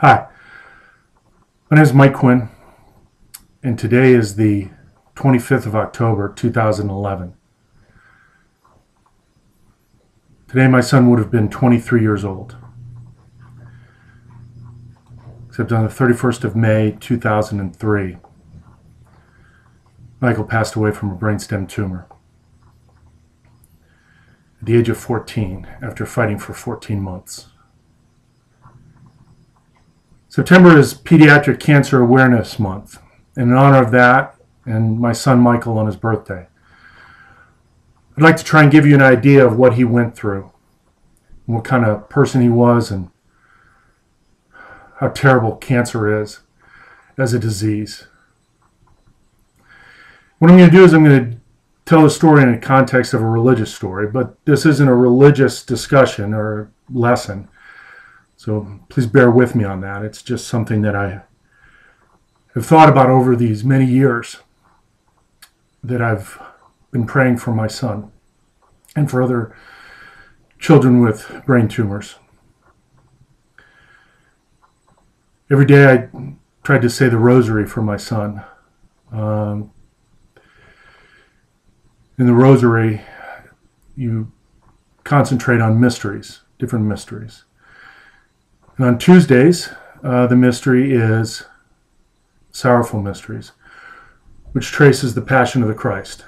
Hi, my name is Mike Quinn, and today is the 25th of October, 2011. Today my son would have been 23 years old, except on the 31st of May, 2003, Michael passed away from a brainstem tumor at the age of 14 after fighting for 14 months. September is Pediatric Cancer Awareness Month. And in honor of that, and my son Michael on his birthday, I'd like to try and give you an idea of what he went through, and what kind of person he was, and how terrible cancer is as a disease. What I'm going to do is I'm going to tell the story in the context of a religious story, but this isn't a religious discussion or lesson. So please bear with me on that. It's just something that I have thought about over these many years, that I've been praying for my son and for other children with brain tumors. Every day I tried to say the rosary for my son. In the rosary, you concentrate on mysteries, different mysteries. And on Tuesdays, the mystery is Sorrowful Mysteries, which traces the Passion of the Christ.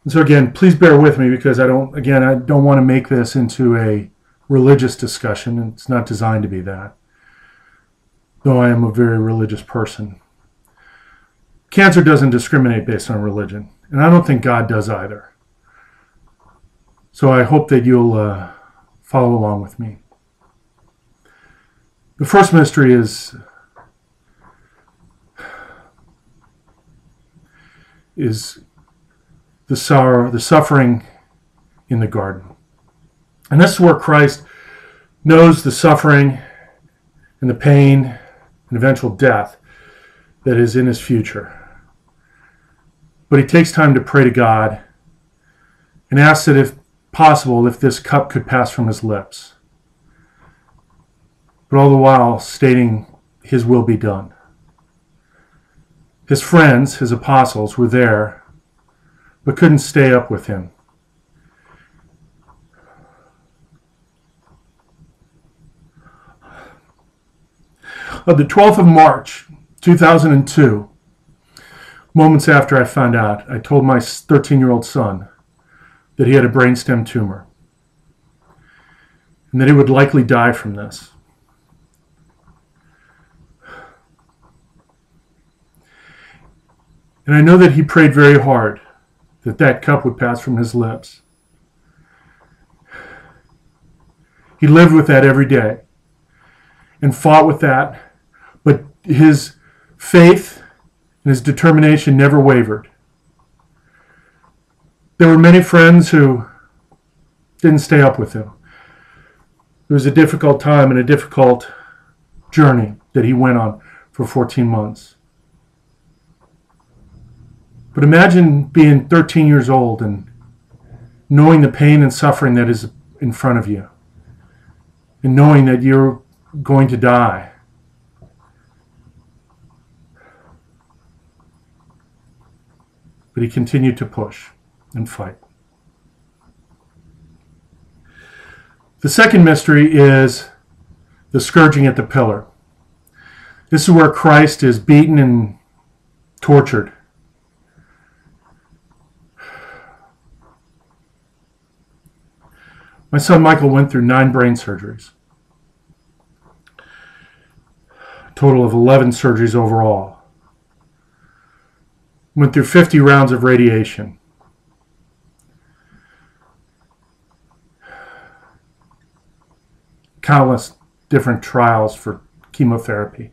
And so again, please bear with me, because I don't want to make this into a religious discussion. It's not designed to be that, though I am a very religious person. Cancer doesn't discriminate based on religion, and I don't think God does either. So I hope that you'll follow along with me. The first mystery is the sorrow, the suffering in the garden. And this is where Christ knows the suffering and the pain and eventual death that is in his future. But he takes time to pray to God and asks that, if possible, if this cup could pass from his lips. But all the while stating, his will be done. His friends, his apostles, were there, but couldn't stay up with him. On the 12th of March, 2002, moments after I found out, I told my 13-year-old son that he had a brainstem tumor, and that he would likely die from this. And I know that he prayed very hard that that cup would pass from his lips. He lived with that every day and fought with that, but his faith and his determination never wavered. There were many friends who didn't stay up with him. It was a difficult time and a difficult journey that he went on for 14 months. But imagine being 13 years old and knowing the pain and suffering that is in front of you, and knowing that you're going to die. But he continued to push and fight. The second mystery is the scourging at the pillar. This is where Christ is beaten and tortured. My son Michael went through 9 brain surgeries, a total of 11 surgeries overall. Went through 50 rounds of radiation. Countless different trials for chemotherapy.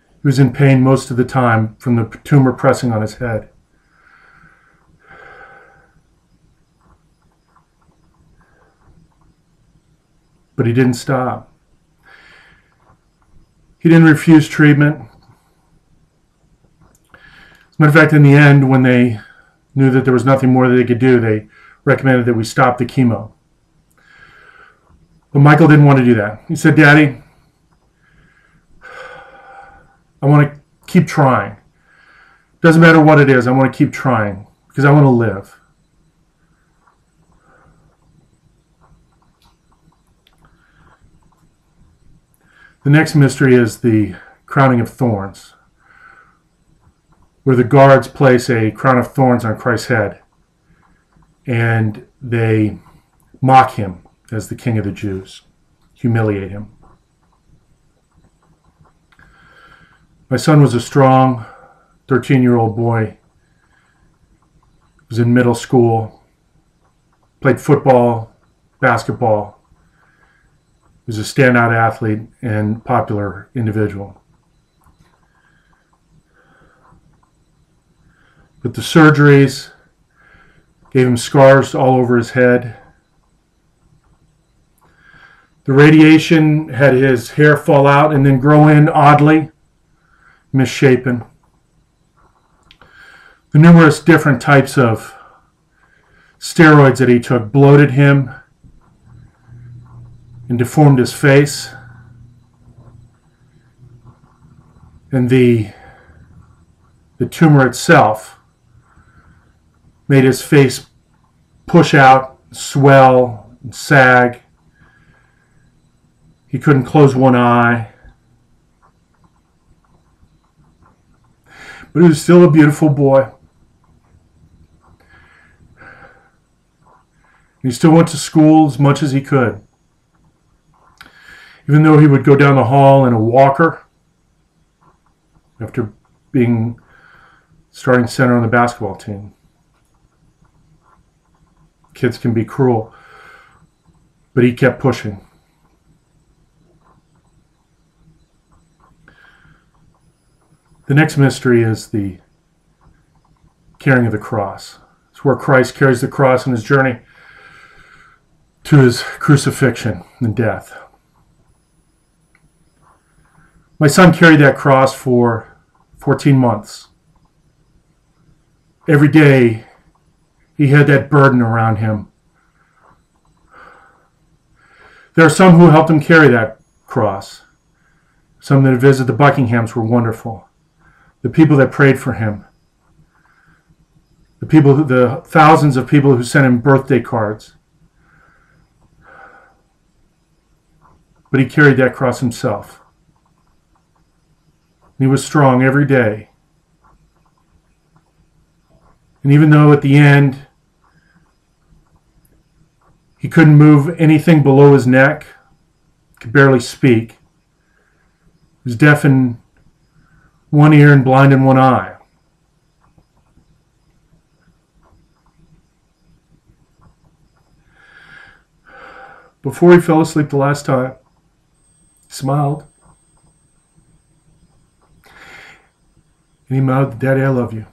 He was in pain most of the time from the tumor pressing on his head. But he didn't stop. He didn't refuse treatment. As a matter of fact, in the end, when they knew that there was nothing more that they could do, they recommended that we stop the chemo. But Michael didn't want to do that. He said, Daddy, I want to keep trying. Doesn't matter what it is, I want to keep trying because I want to live. The next mystery is the crowning of thorns, where the guards place a crown of thorns on Christ's head and they mock him as the King of the Jews, humiliate him. My son was a strong 13-year-old boy, was in middle school, played football, basketball, was a standout athlete and popular individual. But the surgeries gave him scars all over his head. The radiation had his hair fall out and then grow in oddly, misshapen. The numerous different types of steroids that he took bloated him and deformed his face. And the tumor itself made his face push out, swell, and sag. He couldn't close one eye. But he was still a beautiful boy. He still went to school as much as he could. Even though he would go down the hall in a walker after being starting center on the basketball team. Kids can be cruel, but he kept pushing. The next mystery is the carrying of the cross. It's where Christ carries the cross in his journey to his crucifixion and death. My son carried that cross for 14 months. Every day he had that burden around him. There are some who helped him carry that cross. Some that visited the Buckinghams were wonderful. The people that prayed for him. The thousands of people who sent him birthday cards. But he carried that cross himself. He was strong every day. And even though at the end he couldn't move anything below his neck, could barely speak, he was deaf in one ear and blind in one eye. Before he fell asleep the last time, he smiled. And he mouthed, "Daddy, I love you."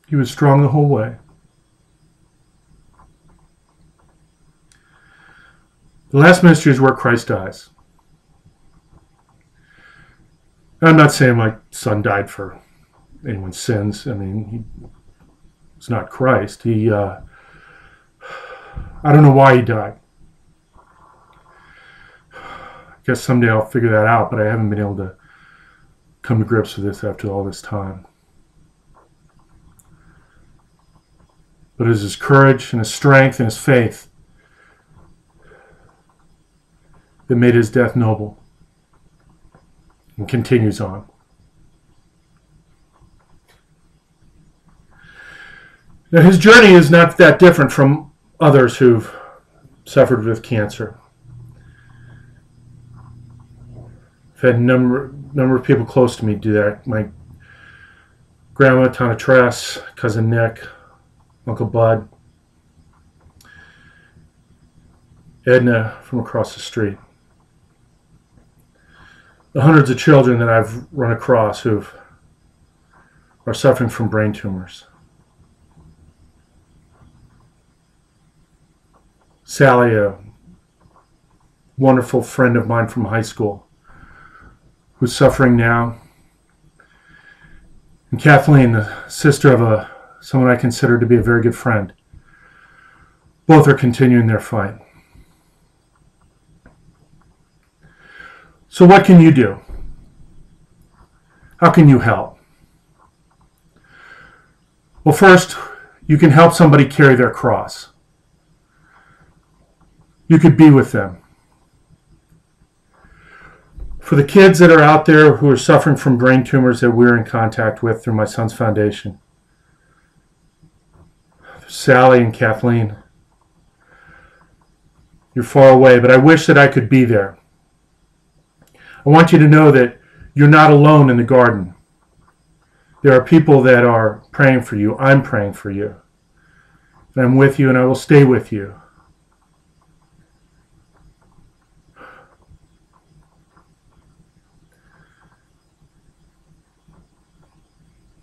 He was strong the whole way. The last mystery is where Christ dies. I'm not saying my son died for anyone's sins. I mean, he's not Christ. I don't know why he died. I guess someday I'll figure that out, but I haven't been able to come to grips with this after all this time. But it is his courage and his strength and his faith that made his death noble and continues on. Now, his journey is not that different from others who've suffered with cancer. I've had a number of people close to me do that. My grandma, Tana Tress, cousin Nick, Uncle Bud, Edna from across the street. The hundreds of children that I've run across who are suffering from brain tumors. Sally, a wonderful friend of mine from high school, who's suffering now. And Kathleen, the sister of a someone I consider to be a very good friend. Both are continuing their fight. So what can you do? How can you help? Well, first, you can help somebody carry their cross. You could be with them. For the kids that are out there who are suffering from brain tumors that we're in contact with through my son's foundation, Sally and Kathleen, you're far away, but I wish that I could be there. I want you to know that you're not alone in the garden. There are people that are praying for you. I'm praying for you. And I'm with you, and I will stay with you.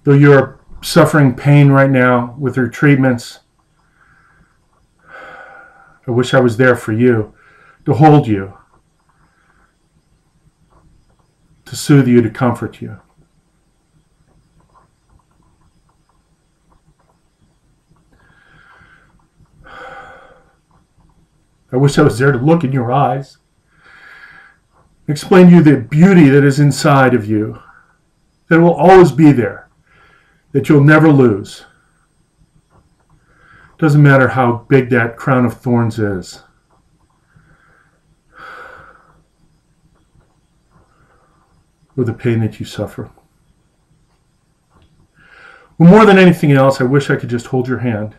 Though you're suffering pain right now with your treatments, I wish I was there for you, to hold you, to soothe you, to comfort you. I wish I was there to look in your eyes, explain to you the beauty that is inside of you, that will always be there, that you'll never lose. Doesn't matter how big that crown of thorns is. Or the pain that you suffer. Well, more than anything else, I wish I could just hold your hand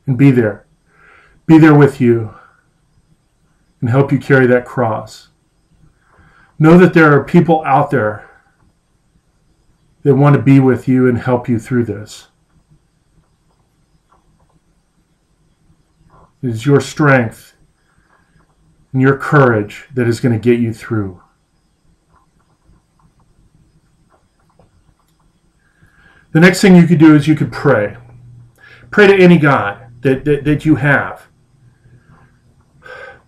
and be there. Be there with you and help you carry that cross. Know that there are people out there that want to be with you and help you through this. It is your strength and your courage that is going to get you through. The next thing you could do is you could pray. Pray to any God that you have.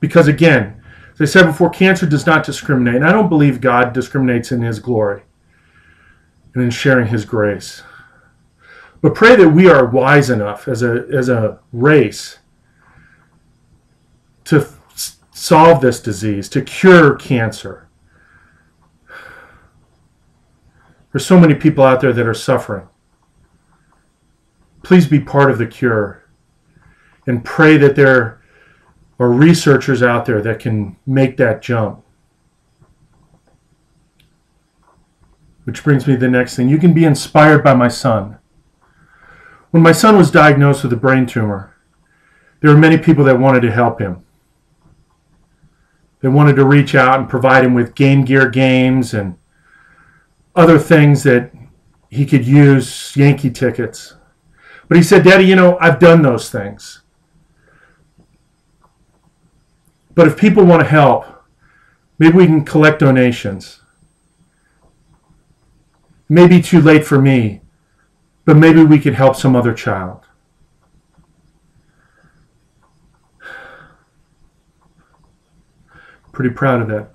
Because again, as I said before, cancer does not discriminate. And I don't believe God discriminates in His glory and in sharing His grace. But pray that we are wise enough as a race to solve this disease, to cure cancer. There's so many people out there that are suffering. Please be part of the cure and pray that there are researchers out there that can make that jump. Which brings me to the next thing. You can be inspired by my son. When my son was diagnosed with a brain tumor, there were many people that wanted to help him. They wanted to reach out and provide him with Game Gear games and other things that he could use, Yankee tickets. But he said, Daddy, I've done those things. But if people want to help, maybe we can collect donations. Maybe too late for me, but maybe we could help some other child. Pretty proud of that,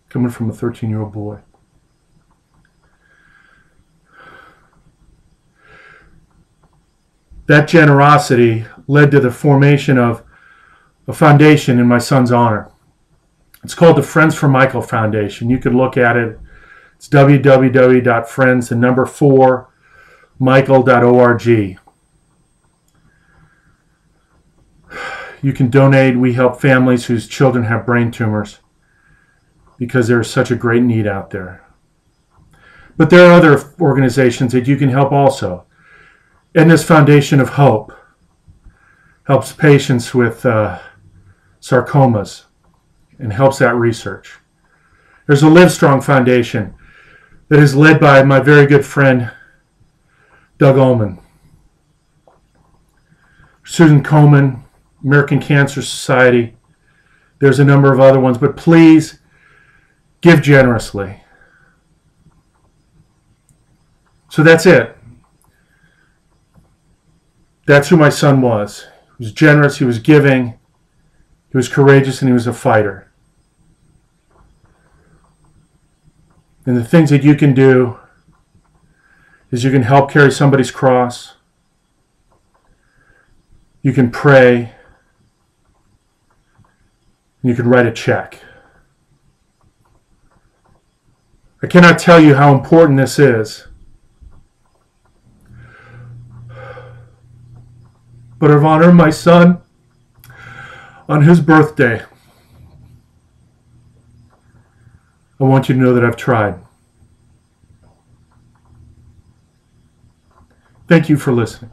coming from a 13-year-old boy. That generosity led to the formation of a foundation in my son's honor. It's called the Friends for Michael Foundation. You can look at it. It's www.friends4michael.org. You can donate. We help families whose children have brain tumors because there is such a great need out there. But there are other organizations that you can help also. And this Foundation of Hope helps patients with sarcomas and helps that research. There's a Livestrong Foundation that is led by my very good friend, Doug Ullman. Susan Komen, American Cancer Society. There's a number of other ones, but please give generously. So that's it. That's who my son was. He was generous, he was giving, he was courageous, and he was a fighter. And the things that you can do is you can help carry somebody's cross. You can pray. You can write a check. I cannot tell you how important this is. But of honor my son on his birthday, I want you to know that I've tried. Thank you for listening.